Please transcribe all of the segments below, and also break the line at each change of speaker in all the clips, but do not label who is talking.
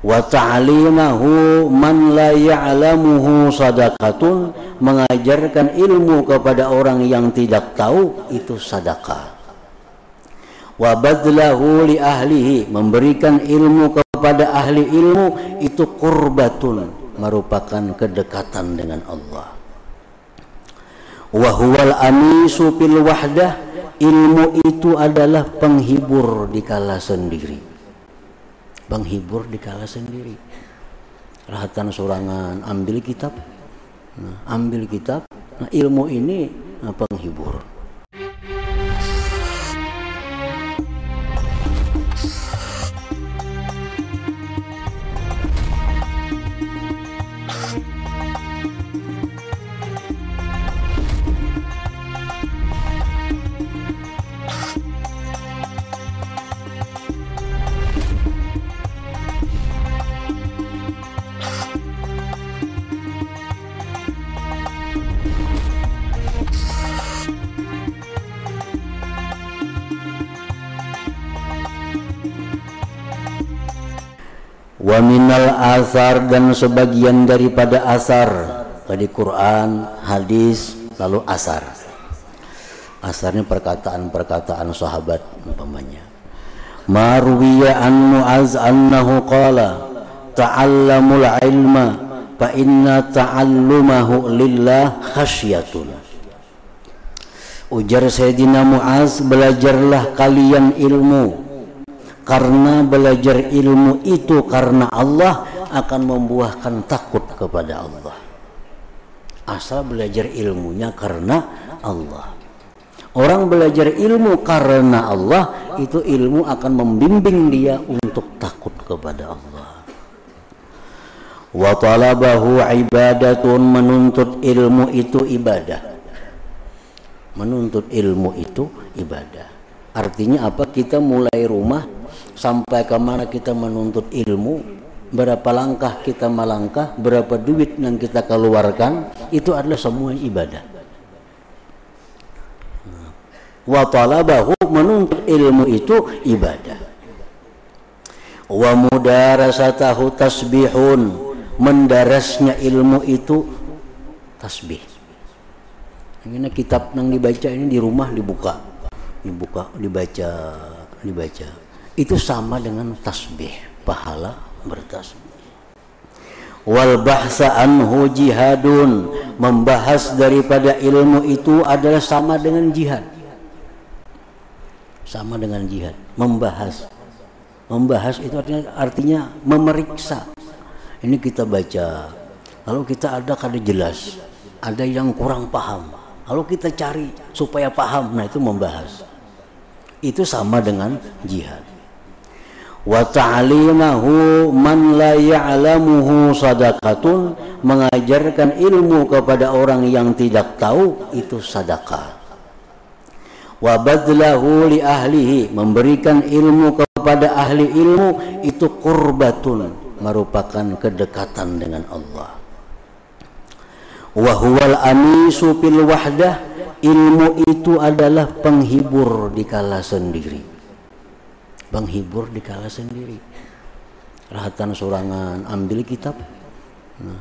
Wa ta'limahu man la ya'lamuhu sadaqatun, mengajarkan ilmu kepada orang yang tidak tahu itu sedekah. Wa badlahu li ahlihi, memberikan ilmu kepada ahli ilmu itu qurbatun, merupakan kedekatan dengan Allah. Wa huwal anisu fil wahdah, ilmu itu adalah penghibur di kala sendiri. Penghibur di kala sendiri. Rahatan sorangan, ambil kitab. Ambil kitab. Nah, ilmu ini penghibur. Wa minal asar, dan sebagian daripada asar, tadi Quran, hadis, lalu asar. Asarnya perkataan-perkataan sahabat umpamanya. Marwiya an Mu'az annahu qala ta'allamul ilma fa inna ta'allumahu lillah khasyatun. Ujar Sayyidina Mu'az, belajarlah kalian ilmu, karena belajar ilmu itu karena Allah akan membuahkan takut kepada Allah. Asal belajar ilmunya karena Allah. Orang belajar ilmu karena Allah, itu ilmu akan membimbing dia untuk takut kepada Allah. Wa talabahu ibadatun, menuntut ilmu itu ibadah. Menuntut ilmu itu ibadah. Artinya apa? Kita mulai rumah sampai kemana kita menuntut ilmu, berapa langkah kita melangkah, berapa duit yang kita keluarkan, itu adalah semua ibadah. Wa talabahu, menuntut ilmu itu ibadah. Wa mudarasatahu tasbihun, mendarasnya ilmu itu tasbih. Ini kitab yang dibaca ini di rumah dibuka, dibaca. Itu sama dengan tasbih, pahala bertasbih. Wal bahsa anhu jihadun, membahas daripada ilmu itu adalah sama dengan jihad. Sama dengan jihad, membahas. Membahas itu artinya memeriksa. Ini kita baca, lalu kita ada kada jelas, ada yang kurang paham, lalu kita cari supaya paham. Nah, itu membahas. Itu sama dengan jihad. Wa ta'limahu man la ya'lamuhu sadaqatun, mengajarkan ilmu kepada orang yang tidak tahu itu sedekah. Wa badlahu li ahlihi, memberikan ilmu kepada ahli ilmu itu qurbatun, merupakan kedekatan dengan Allah. Wa huwal anisu fil wahdah, ilmu itu adalah penghibur di kala sendiri. Penghibur di kala sendiri. Rahatan sorangan, ambil kitab.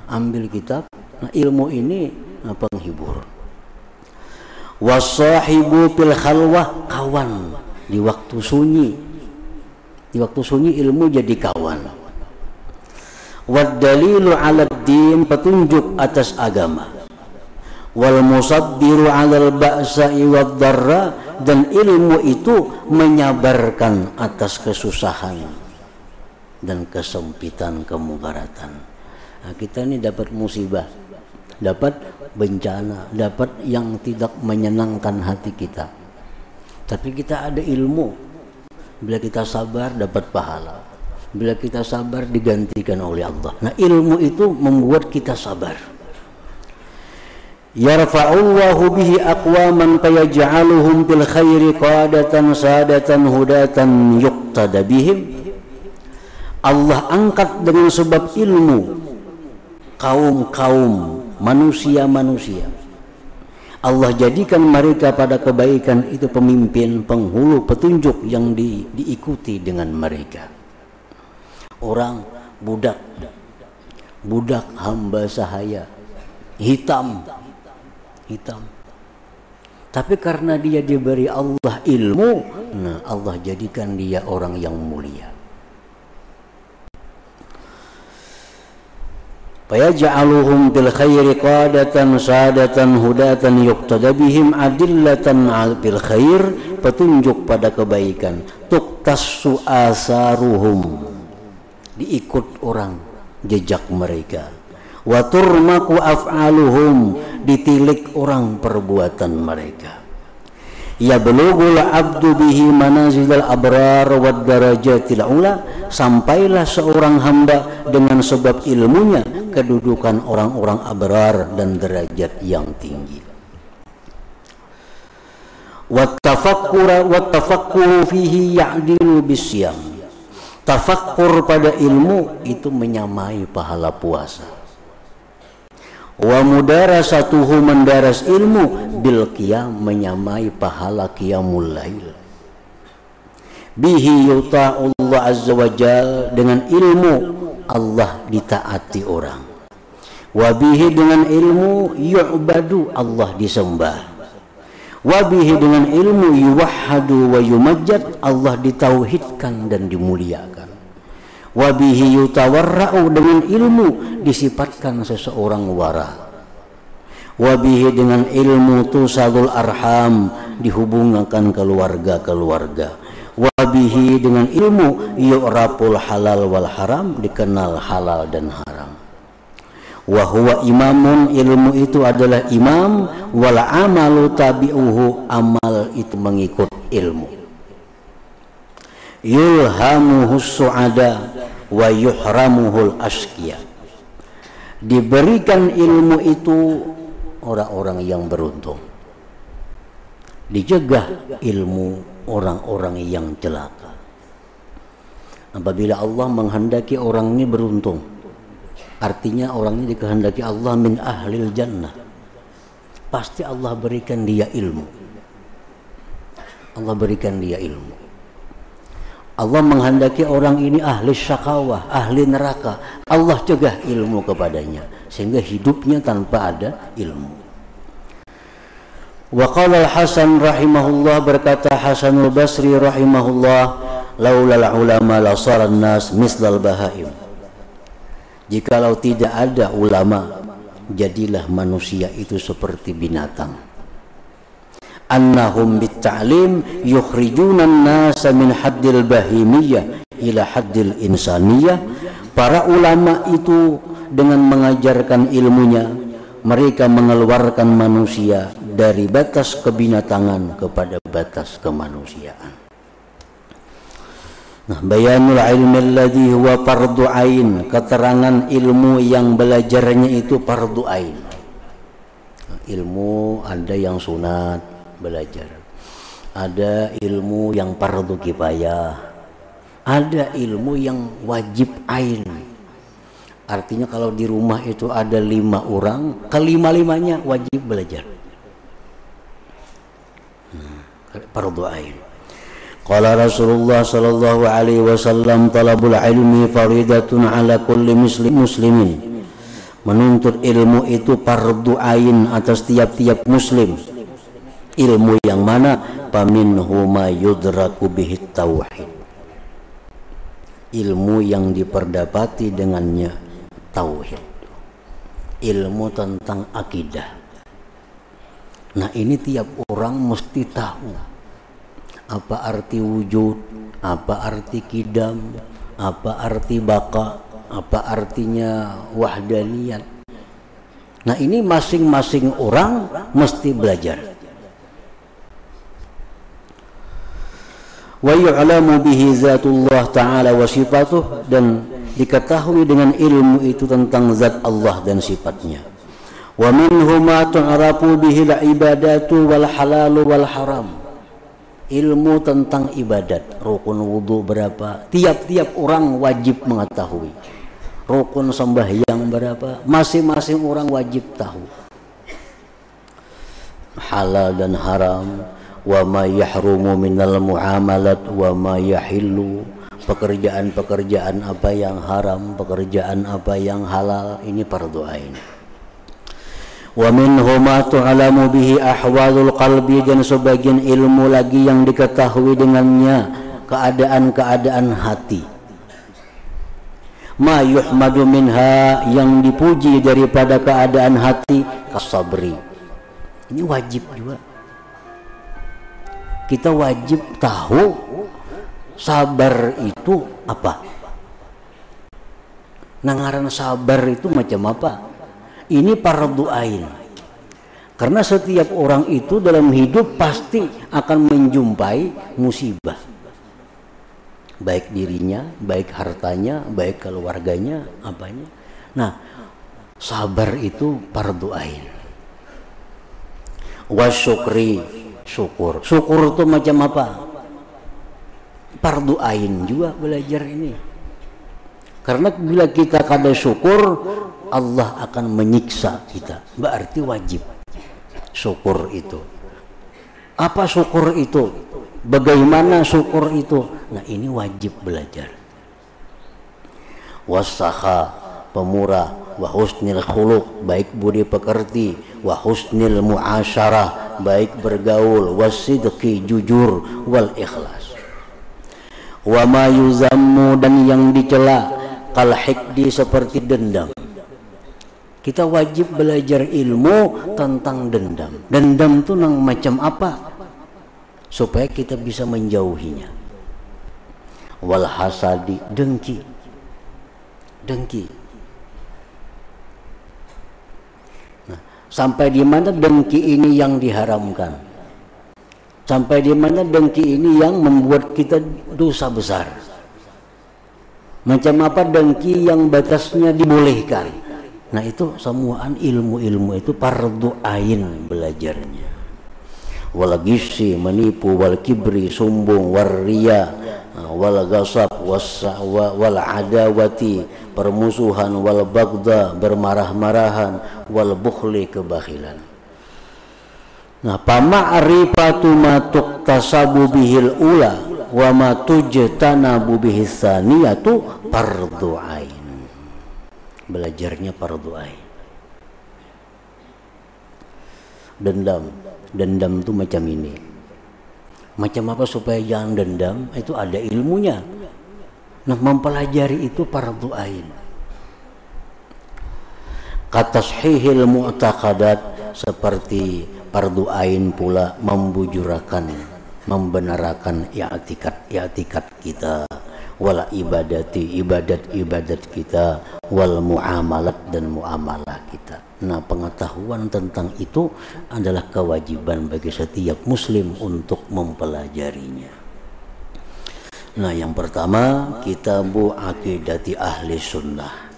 Ambil kitab. Nah, ilmu ini penghibur. Wasahibu fil khalwah, kawan di waktu sunyi. Di waktu sunyi ilmu jadi kawan. Wad dalilu 'ala din, petunjuk atas agama. Wal musabbiru 'alal ba'sa'i wad dharra, dan ilmu itu menyabarkan atas kesusahan dan kesempitan, kemudaratan. Nah, kita ini dapat musibah, dapat bencana, dapat yang tidak menyenangkan hati kita. Tapi kita ada ilmu. Bila kita sabar dapat pahala. Bila kita sabar digantikan oleh Allah. Nah, ilmu itu membuat kita sabar. Yarfa'ullahu bihi aqwaman fayaj'aluhum bil khairi qadatan sadatan hudatan yuqtada bihim. Allah angkat dengan sebab ilmu kaum-kaum, manusia-manusia. Allah jadikan mereka pada kebaikan itu pemimpin, penghulu, petunjuk yang diikuti dengan mereka. Orang budak hamba sahaya, hitam. Tapi karena dia diberi Allah ilmu, nah Allah jadikan dia orang yang mulia. Fayaj'aluhum bil khairi qadatan sadatan hudatan yuqtada bihim adillatan bil khair, petunjuk pada kebaikan. Tuqtassu asaruhum, diikut orang jejak mereka. Wa turmaku af'aluhum, ditilik orang perbuatan mereka. Ya bulughul abdu bihi manazilal abrar wad darajatil ula, sampailah seorang hamba dengan sebab ilmunya kedudukan orang-orang abrar dan derajat yang tinggi. Wat tafakkuru fihi ya'dilu bisyam, tafakkur pada ilmu itu menyamai pahala puasa. Wa mudarasatuhu, mendaras ilmu, bil qiyam, menyamai pahala qiyamul lail. Bihi yuta'ullah azza wa jal, dengan ilmu Allah ditaati orang. Wa bihi, dengan ilmu, yu'badu, Allah disembah. Wa bihi, dengan ilmu, yuwahhadu wa yumajjad, Allah ditauhidkan dan dimuliakan. Wabihi yutawarra'u, dengan ilmu disifatkan seseorang wara. Wabihi, dengan ilmu tusalul arham, dihubungkan keluarga-keluarga. Wabihi, dengan ilmu yu'raful halal wal haram, dikenal halal dan haram. Wahuwa imamun, ilmu itu adalah imam. Wal amalu tabi'uhu, amal itu mengikut ilmu. Yulhamuhus su'ada wa yuhramuhul asqiya, diberikan ilmu itu orang-orang yang beruntung, dijegah ilmu orang-orang yang celaka. Apabila Allah menghendaki orang ini beruntung, artinya orang ini dikehendaki Allah min ahlil jannah, pasti Allah berikan dia ilmu. Allah berikan dia ilmu. Allah menghendaki orang ini ahli syakawah, ahli neraka, Allah cegah ilmu kepadanya, sehingga hidupnya tanpa ada ilmu. Wa qala al-Hasan rahimahullah, berkata Hasanul Basri rahimahullah, laulal ulama la saran nas mislal bahaim, jikalau tidak ada ulama, jadilah manusia itu seperti binatang. Annahum bitta'lim yukhrijunan nasa min haddil bahimiyah ila haddil insaniyah. Para ulama itu dengan mengajarkan ilmunya, mereka mengeluarkan manusia dari batas kebinatangan kepada batas kemanusiaan. Nah, bayanul ilmi alladhi huwa fardu ain, keterangan ilmu yang belajarnya itu fardu ain. Ilmu ada yang sunat belajar, ada ilmu yang fardu kifayah, ada ilmu yang wajib ain. Artinya kalau di rumah itu ada 5 orang, kelima-limanya wajib belajar. Fardu ain. Qala Rasulullah sallallahu alaihi wasallam, talabul ilmi faridatun ala kulli muslimin. Menuntut ilmu itu fardu ain atas tiap-tiap muslim. Ilmu yang mana? Faminhu ma yudraku bihi tauhid, ilmu yang diperdapati dengannya tauhid, ilmu tentang akidah. Nah, ini tiap orang mesti tahu apa arti wujud, apa arti kidam, apa arti baka, apa artinya wahdaniyat. Nah, ini masing-masing orang mesti belajar. Wa yu'lamu bihi zatullah ta'ala wa sifatuh, dan diketahui dengan ilmu itu tentang zat Allah dan sifatnya. Wa minhu ma tu'rafu bihi al-ibadatu wal halalu wal haram. Ilmu tentang ibadat, rukun wudu berapa, tiap-tiap orang wajib mengetahui. Rukun sembahyang berapa, masing-masing orang wajib tahu. Halal dan haram, wa ma yahrumu minal muamalat wa ma yahillu, pekerjaan-pekerjaan apa yang haram, pekerjaan apa yang halal, ini fardu ain. Wa minhu ma tu'lamu bihi ahwalul qalbi, dan sebagian ilmu lagi yang diketahui dengannya keadaan-keadaan hati. Ma yuhmadu minha, yang dipuji daripada keadaan hati, kasabri. Ini wajib juga. Kita wajib tahu sabar itu apa. Nangaran sabar itu macam apa? Ini fardu ain. Karena setiap orang itu dalam hidup pasti akan menjumpai musibah. Baik dirinya, baik hartanya, baik keluarganya, apanya. Nah, sabar itu fardu ain. Wasyukri, syukur. Syukur itu macam apa? Fardu ain juga belajar ini. Karena bila kita kada syukur, Allah akan menyiksa kita. Berarti wajib syukur itu. Apa syukur itu? Bagaimana syukur itu? Nah, ini wajib belajar. Wasakha, pemurah, wa husnil khuluq, baik budi pekerti, wa husnil muasyarah, baik bergaul, wasidqi, jujur, wal ikhlas. Wa ma yuzammu, dan yang dicela, kal hikdi, seperti dendam. Kita wajib belajar ilmu tentang dendam. Dendam itu nang macam apa? Supaya kita bisa menjauhinya. Wal hasadi, dengki. Dengki. Nah, sampai di mana dengki ini yang diharamkan? Sampai di mana dengki ini yang membuat kita dosa besar? Macam apa dengki yang batasnya dibolehkan? Nah, itu semuaan ilmu-ilmu itu fardu ain belajarnya. Wal ghissi, menipu, wal kibri, sombong, war riya, wal ghasab, wal adawati, permusuhan, wal bagda, bermarah-marahan, wal bukhli, kebakhilan. Nah, pama'rifatu ma tuqtasabu bihil ula wa ma tujtanabu bihis tsaniyatu fardu ain. Belajarnya fardu ain. Dendam itu macam ini. Macam apa supaya jangan dendam? Itu ada ilmunya. Nah, mempelajari itu fardu ain. Katashihil mu'taqadat, seperti fardu ain pula membujurakan, membenarkan i'tikad kita, wal ibadati, ibadat kita, wal muamalat, dan muamalah kita. Nah, pengetahuan tentang itu adalah kewajiban bagi setiap muslim untuk mempelajarinya. Nah, yang pertama, Kitabu Aqidati Ahli Sunnah,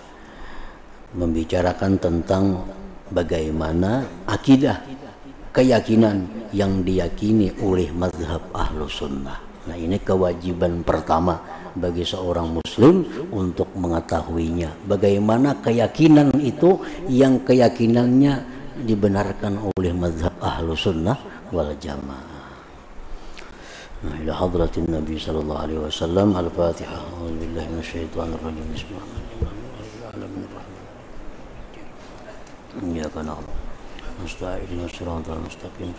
membicarakan tentang bagaimana akidah, keyakinan yang diyakini oleh mazhab Ahlu Sunnah. Nah, ini kewajiban pertama bagi seorang muslim untuk mengetahuinya. Bagaimana keyakinan itu yang keyakinannya dibenarkan oleh mazhab Ahlu Sunnah wal Jamaah. Nah, ila hadratin Nabi sallallahu alaihi wasallam. Al-Fatihah. A'udzubillahi minasyaitonir rajim. Bismillahirrahmanirrahim. Iyyaka na'budu wa iyyaka nasta'in. Ihdinas siratal mustaqim.